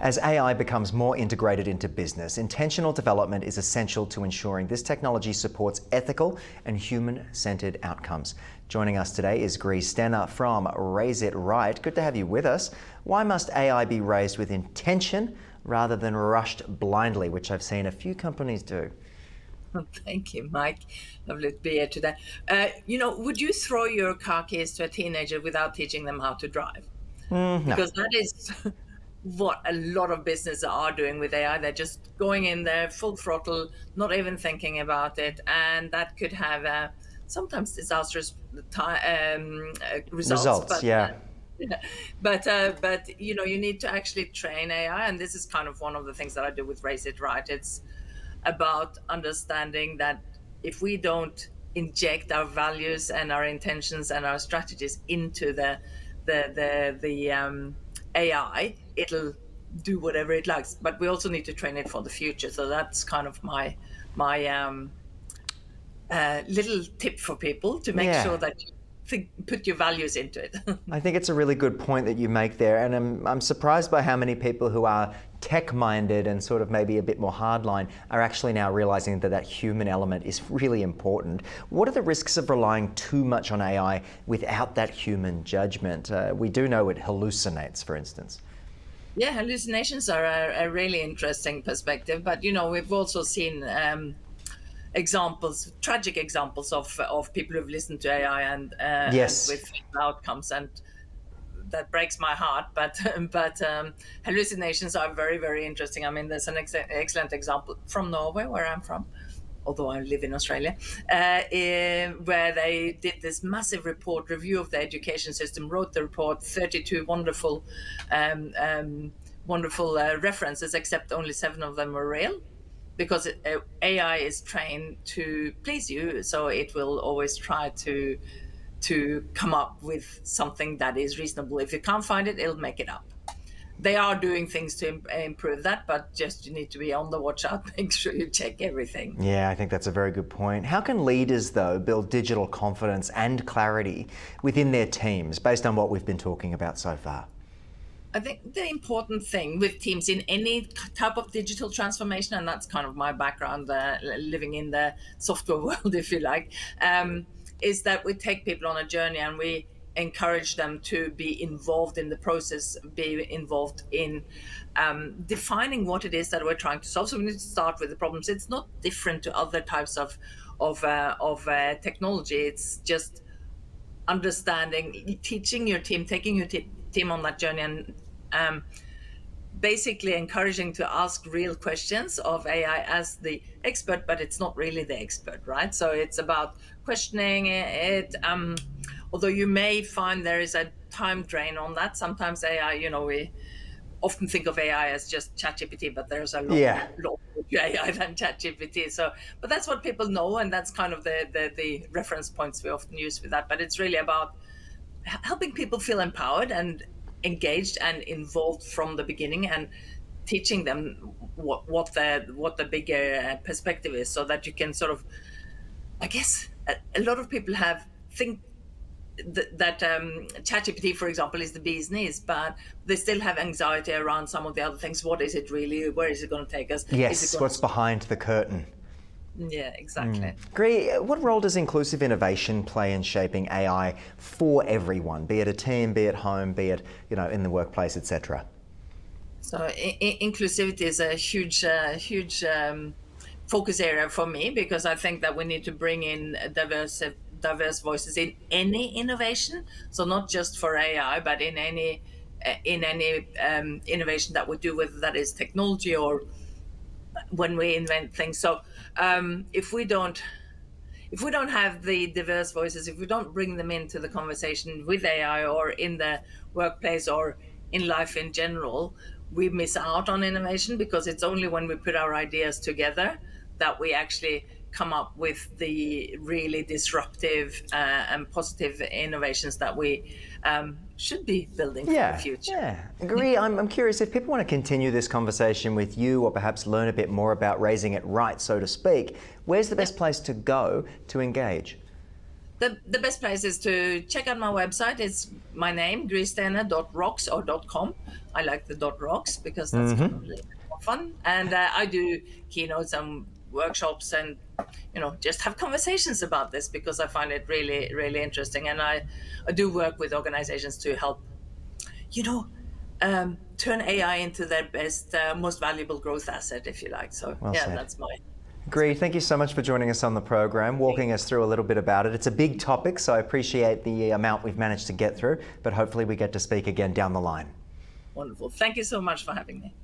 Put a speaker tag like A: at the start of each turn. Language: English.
A: As AI becomes more integrated into business, intentional development is essential to ensuring this technology supports ethical and human-centered outcomes. Joining us today is Gry Stene from Raise It Right. Good to have you with us. Why must AI be raised with intention rather than rushed blindly, which I've seen a few companies do?
B: Thank you, Mike. Lovely to be here today. Would you throw your car keys to a teenager without teaching them how to drive?
A: No.
B: Because that is what a lot of businesses are doing with AI. They're just going in there full throttle, not even thinking about it, and that could have sometimes disastrous results.
A: Results, yeah.
B: But you need to actually train AI, and this is kind of one of the things that I do with Raise It Right. It's about understanding that if we don't inject our values and our intentions and our strategies into the AI, it'll do whatever it likes. But we also need to train it for the future. So that's kind of my little tip for people to make sure that you put your values into it.
A: I think it's a really good point that you make there, and I'm surprised by how many people who are tech-minded and sort of maybe a bit more hardline are actually now realizing that that human element is really important. What are the risks of relying too much on AI without that human judgment? We do know it hallucinates, for instance.
B: Yeah, hallucinations are a really interesting perspective, but we've also seen tragic examples of people who've listened to AI and
A: Yes.
B: with outcomes, and that breaks my heart. But hallucinations are very, very interesting. I mean, there's an excellent example from Norway, where I'm from, although I live in Australia, where they did this massive review of the education system, wrote the report, 32 wonderful references, except only 7 of them were real. Because AI is trained to please you, so it will always try to come up with something that is reasonable. If you can't find it, it'll make it up. They are doing things to improve that, but just you need to be on the watch out, make sure you check everything.
A: Yeah, I think that's a very good point. How can leaders, though, build digital confidence and clarity within their teams based on what we've been talking about so far?
B: I think the important thing with teams in any type of digital transformation, and that's kind of my background, living in the software world, if you like, is that we take people on a journey and we encourage them to be involved in the process, be involved in defining what it is that we're trying to solve. So we need to start with the problems. It's not different to other types of technology. It's just understanding, teaching your team, taking your team on that journey, and basically encouraging to ask real questions of AI as the expert, but it's not really the expert, right? So it's about questioning it. Although you may find there is a time drain on that. Sometimes AI, we often think of AI as just ChatGPT, but there's a lot more AI than ChatGPT. So, but that's what people know, and that's kind of the reference points we often use with that. But it's really about helping people feel empowered and engaged and involved from the beginning, and teaching them what the bigger perspective is, so that you can sort of, I guess, a lot of people think that ChatGPT, for example, is the bee's knees, but they still have anxiety around some of the other things. What is it really? Where is it going to take us?
A: Yes, what's behind the curtain?
B: Yeah, exactly.
A: Gry, what role does inclusive innovation play in shaping AI for everyone, be it a team, be it home, be it in the workplace, etc.?
B: So inclusivity is a huge focus area for me, because I think that we need to bring in diverse voices in any innovation. So not just for AI, but in any innovation that we do, whether that is technology or when we invent things. So if we don't have the diverse voices, if we don't bring them into the conversation with AI or in the workplace or in life in general, we miss out on innovation, because it's only when we put our ideas together that we actually come up with the really disruptive and positive innovations that we should be building for the future.
A: Yeah. Gry, I'm curious, if people want to continue this conversation with you, or perhaps learn a bit more about raising it right, so to speak, where's the best place to go to engage?
B: the best place is to check out my website. It's my name, grystene.rocks or .com. I like the .rocks because that's kind of a little bit more fun. And I do keynotes and workshops and, just have conversations about this because I find it really, really interesting. And I do work with organizations to help, you know, turn AI into their best, most valuable growth asset, if you like. So,
A: Well
B: yeah,
A: said.
B: that's my.
A: Gry, thank you so much for joining us on the program, walking us through a little bit about it. It's a big topic, so I appreciate the amount we've managed to get through, but hopefully we get to speak again down the line.
B: Wonderful. Thank you so much for having me.